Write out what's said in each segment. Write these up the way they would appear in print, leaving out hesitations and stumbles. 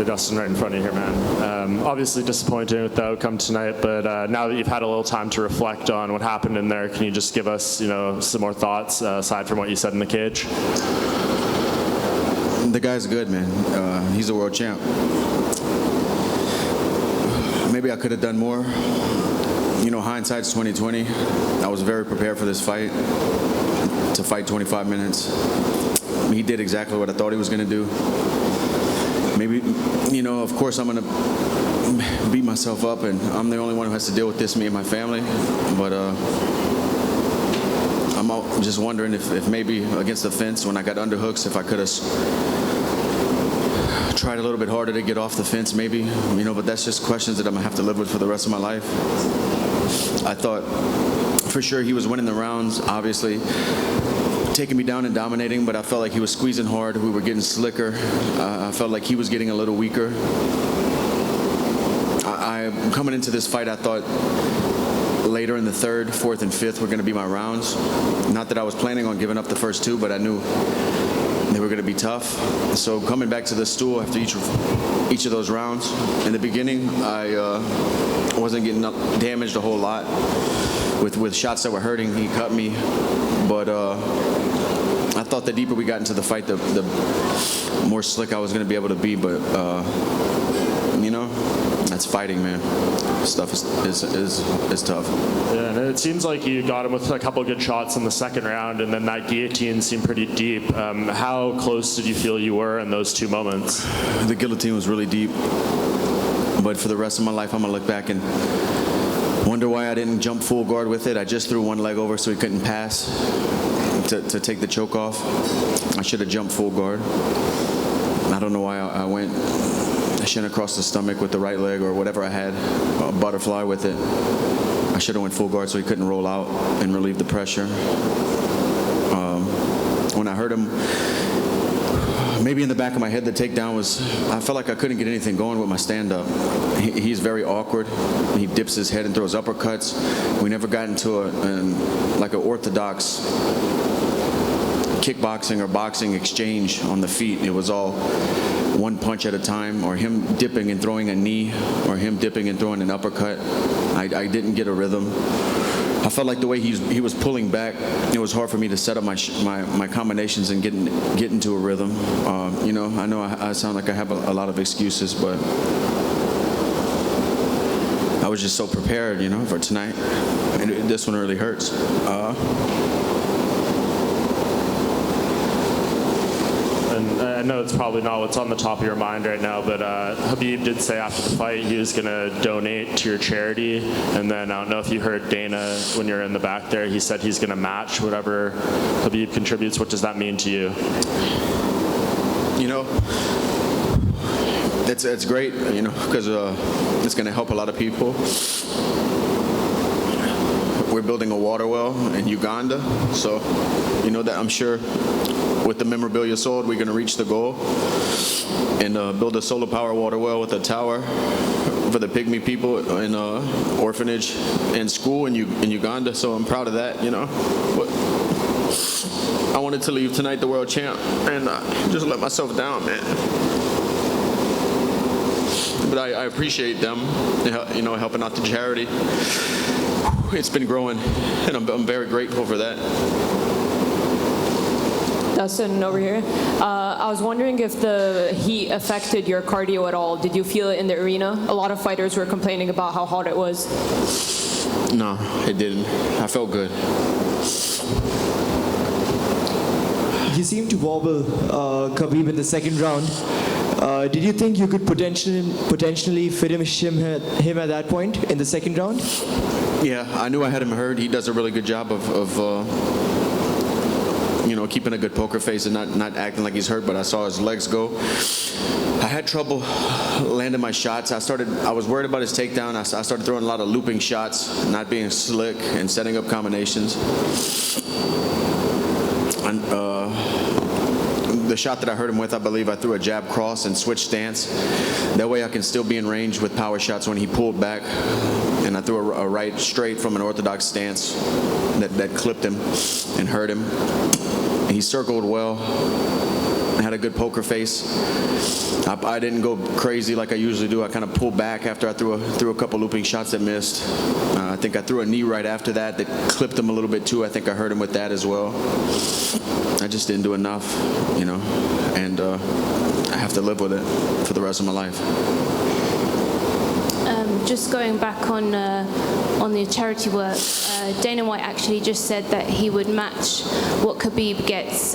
Hey, Dustin, right in front of you here, man. Obviously disappointing with the outcome tonight, but now that you've had a little time to reflect on what happened in there, can you just give us, some more thoughts aside from what you said in the cage? The guy's good, man. He's a world champ. Maybe I could have done more. Hindsight's 2020. I was very prepared for this fight, to fight 25 minutes. He did exactly what I thought he was going to do. Maybe, of course I'm going to beat myself up, and I'm the only one who has to deal with this, me and my family. But I'm just wondering if maybe against the fence when I got underhooks, if I could have tried a little bit harder to get off the fence, maybe. But that's just questions that I'm going to have to live with for the rest of my life. I thought for sure he was winning the rounds, obviously, taking me down and dominating, but I felt like he was squeezing hard. We were getting slicker. I felt like he was getting a little weaker. Coming into this fight, I thought later in the third, fourth, and fifth were going to be my rounds. Not that I was planning on giving up the first two, but I knew they were going to be tough. So coming back to the stool after each of those rounds, in the beginning, I wasn't getting damaged a whole lot with shots that were hurting. He cut me, but I thought the deeper we got into the fight, the more slick I was going to be able to be. But that's fighting, man. Stuff is tough. Yeah, and it seems like you got him with a couple of good shots in the second round, and then that guillotine seemed pretty deep. How close did you feel you were in those two moments? The guillotine was really deep, but for the rest of my life, I'm gonna look back and wonder why I didn't jump full guard with it. I just threw one leg over so he couldn't pass to take the choke off. I should have jumped full guard. I don't know why I went shin across the stomach with the right leg or whatever I had, a butterfly with it. I should have went full guard so he couldn't roll out and relieve the pressure. When I heard him, maybe in the back of my head, the takedown was, I felt like I couldn't get anything going with my stand-up. He's very awkward. He dips his head and throws uppercuts. We never got into an orthodox kickboxing or boxing exchange on the feet. It was all one punch at a time, or him dipping and throwing a knee, or him dipping and throwing an uppercut. I didn't get a rhythm. I felt like the way he was pulling back, it was hard for me to set up my combinations and get into a rhythm. I know I sound like I have a lot of excuses, but I was just so prepared, for tonight. And this one really hurts. I know it's probably not what's on the top of your mind right now, but Khabib did say after the fight he was going to donate to your charity. And then I don't know if you heard Dana when you're in the back there, he said he's going to match whatever Khabib contributes. What does that mean to you? It's great, because it's going to help a lot of people. We're building a water well in Uganda, so that I'm sure with the memorabilia sold, we're going to reach the goal and build a solar power water well with a tower for the Pygmy people in orphanage and school in Uganda. So I'm proud of that, But I wanted to leave tonight the world champ and just let myself down, man. But I appreciate them, helping out the charity. It's been growing, and I'm very grateful for that. Dustin, over here. I was wondering if the heat affected your cardio at all. Did you feel it in the arena? A lot of fighters were complaining about how hot it was. No, it didn't. I felt good. You seemed to wobble Khabib in the second round. Did you think you could potentially finish him at that point in the second round? Yeah, I knew I had him hurt. He does a really good job of keeping a good poker face and not acting like he's hurt, but I saw his legs go. I had trouble landing my shots. I was worried about his takedown. I started throwing a lot of looping shots, not being slick and setting up combinations. And, the shot that I hurt him with, I believe I threw a jab cross and switched stance. That way I can still be in range with power shots when he pulled back. And I threw a right straight from an orthodox stance that clipped him and hurt him. He circled well. I had a good poker face. I didn't go crazy like I usually do. I kind of pulled back after I threw a couple looping shots that missed. I think I threw a knee right after that clipped him a little bit too. I think I hurt him with that as well. I just didn't do enough, you know, and I have to live with it for the rest of my life. Just going back on the charity work, Dana White actually just said that he would match what Khabib gets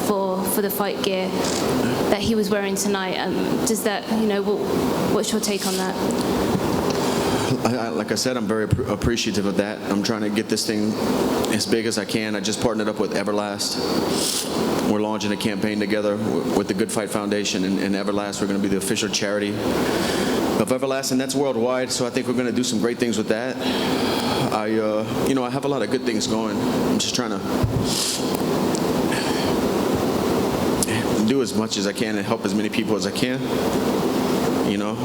for the fight gear that he was wearing tonight. Does that, you know, what's your take on that? Like I said, I'm very appreciative of that. I'm trying to get this thing as big as I can. I just partnered up with Everlast. We're launching a campaign together with the Good Fight Foundation and Everlast. We're going to be the official charity of Everlast, and that's worldwide. So I think we're going to do some great things with that. You know, I have a lot of good things going. I'm just trying to do as much as I can and help as many people as I can. You know,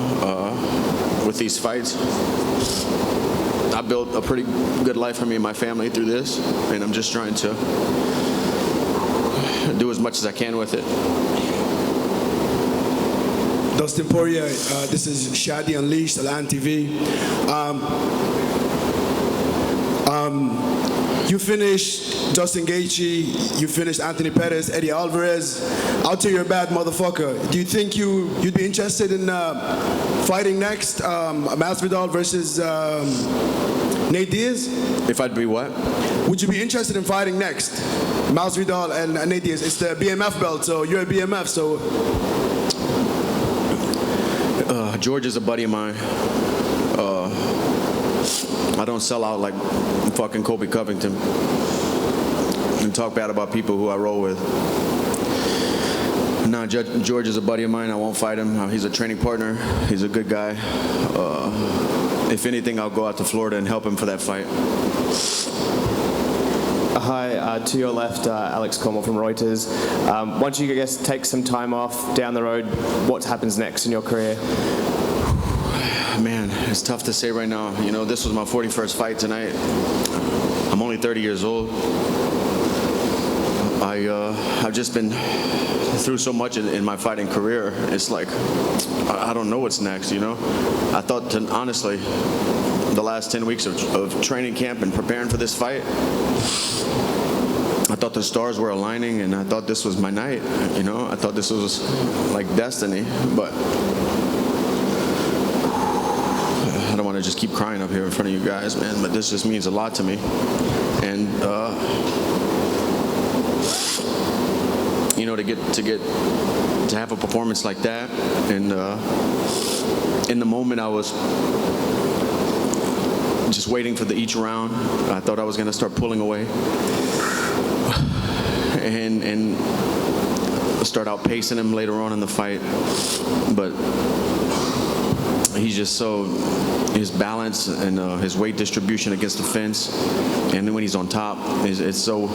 with these fights, I built a pretty good life for me and my family through this, and I'm just trying to do as much as I can with it. Dustin Poirier, this is Shadi Unleashed, Alan TV. You finished Justin Gaethje, you finished Anthony Pettis, Eddie Alvarez. I'll tell you a bad motherfucker. Do you think you'd be interested in fighting next, Masvidal versus Nate Diaz? If I'd be what? Would you be interested in fighting next, Masvidal and Nate Diaz? It's the BMF belt, so you're a BMF, so. George is a buddy of mine. I don't sell out like fucking Colby Covington and talk bad about people who I roll with. No, George is a buddy of mine. I won't fight him. He's a training partner. He's a good guy. If anything, I'll go out to Florida and help him for that fight. Hi, to your left, Alex Cornwell from Reuters. Once you, I guess, take some time off down the road, what happens next in your career? Man, it's tough to say right now. You know, this was my 41st fight tonight. I'm only 30 years old. I've just been through so much in my fighting career. It's like, I don't know what's next, you know? I thought, honestly, the last 10 weeks of training camp and preparing for this fight, I thought the stars were aligning, and I thought this was my night, you know? I thought this was like destiny, but I don't want to just keep crying up here in front of you guys, man, but this just means a lot to me. And, you know, to have a performance like that, and in the moment I was just waiting for each round. I thought I was going to start pulling away and start outpacing him later on in the fight, but he's just so, his balance and his weight distribution against the fence, and then when he's on top, it's so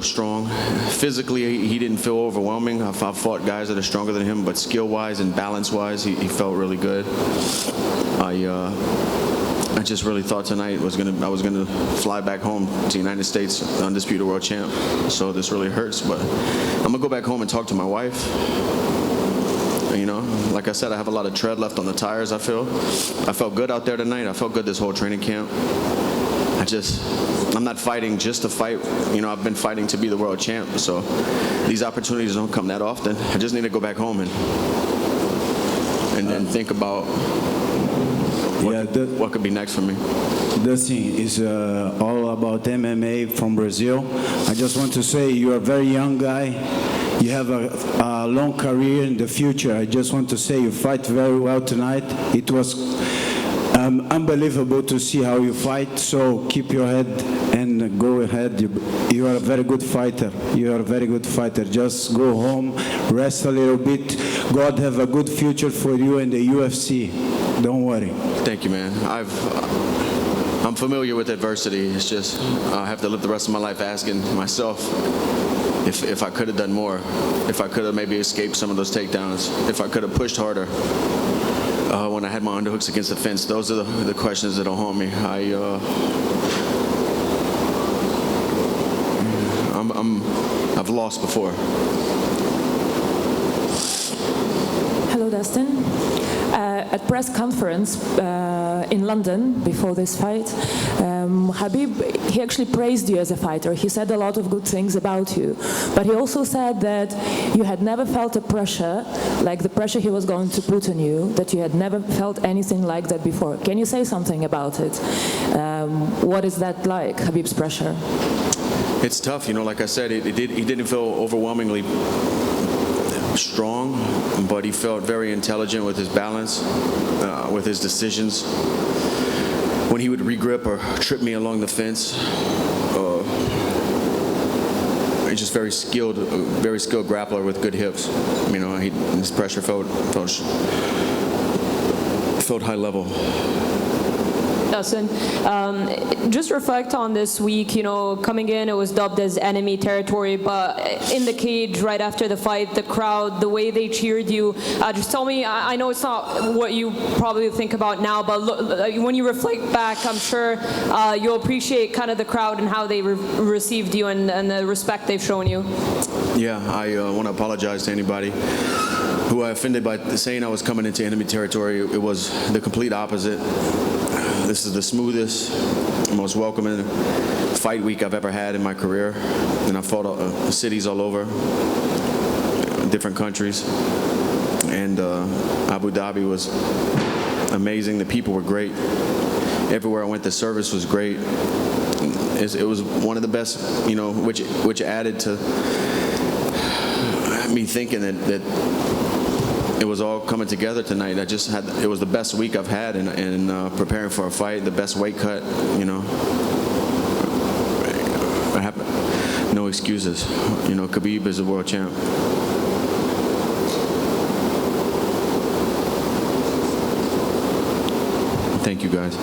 strong. Physically, he didn't feel overwhelming. I've fought guys that are stronger than him, but skill-wise and balance-wise, he felt really good. I just really thought tonight I was gonna fly back home to the United States, undisputed world champ. So this really hurts, but I'm gonna go back home and talk to my wife. You know, like I said, I have a lot of tread left on the tires. I felt good out there tonight. I felt good this whole training camp. I'm not fighting just to fight. You know, I've been fighting to be the world champ. So these opportunities don't come that often. I just need to go back home and think about what could be next for me. Dustin is all about MMA from Brazil. I just want to say you are a very young guy. You have a long career in the future. I just want to say you fight very well tonight. It was unbelievable to see how you fight. So keep your head and go ahead. You are a very good fighter. You are a very good fighter. Just go home, rest a little bit. God have a good future for you in the UFC. Don't worry. Thank you, man. I'm familiar with adversity. It's just I have to live the rest of my life asking myself if I could have done more, if I could have maybe escaped some of those takedowns, if I could have pushed harder when I had my underhooks against the fence. Those are the questions that'll haunt me. I've lost before. Hello, Dustin. At press conference in London before this fight, Khabib, he actually praised you as a fighter. He said a lot of good things about you, but he also said that you had never felt a pressure like the pressure he was going to put on you, that you had never felt anything like that before. Can you say something about it? What is that like, Khabib's pressure? It's tough, like I said, he didn't feel overwhelmingly strong, but he felt very intelligent with his balance, with his decisions. When he would regrip or trip me along the fence, he's just very skilled grappler with good hips. His pressure felt high level. Dustin, just reflect on this week. Coming in, it was dubbed as enemy territory, but in the cage right after the fight, the crowd, the way they cheered you. Just tell me, I know it's not what you probably think about now, but when you reflect back, I'm sure you'll appreciate kind of the crowd and how they received you and the respect they've shown you. Yeah, I want to apologize to anybody who I offended by saying I was coming into enemy territory. It was the complete opposite. This is the smoothest, most welcoming fight week I've ever had in my career. And I fought cities all over, different countries. And Abu Dhabi was amazing. The people were great. Everywhere I went, the service was great. It was one of the best, which added to me thinking that it was all coming together tonight. It was the best week I've had in preparing for a fight, the best weight cut, I have no excuses. Khabib is a world champ. Thank you, guys.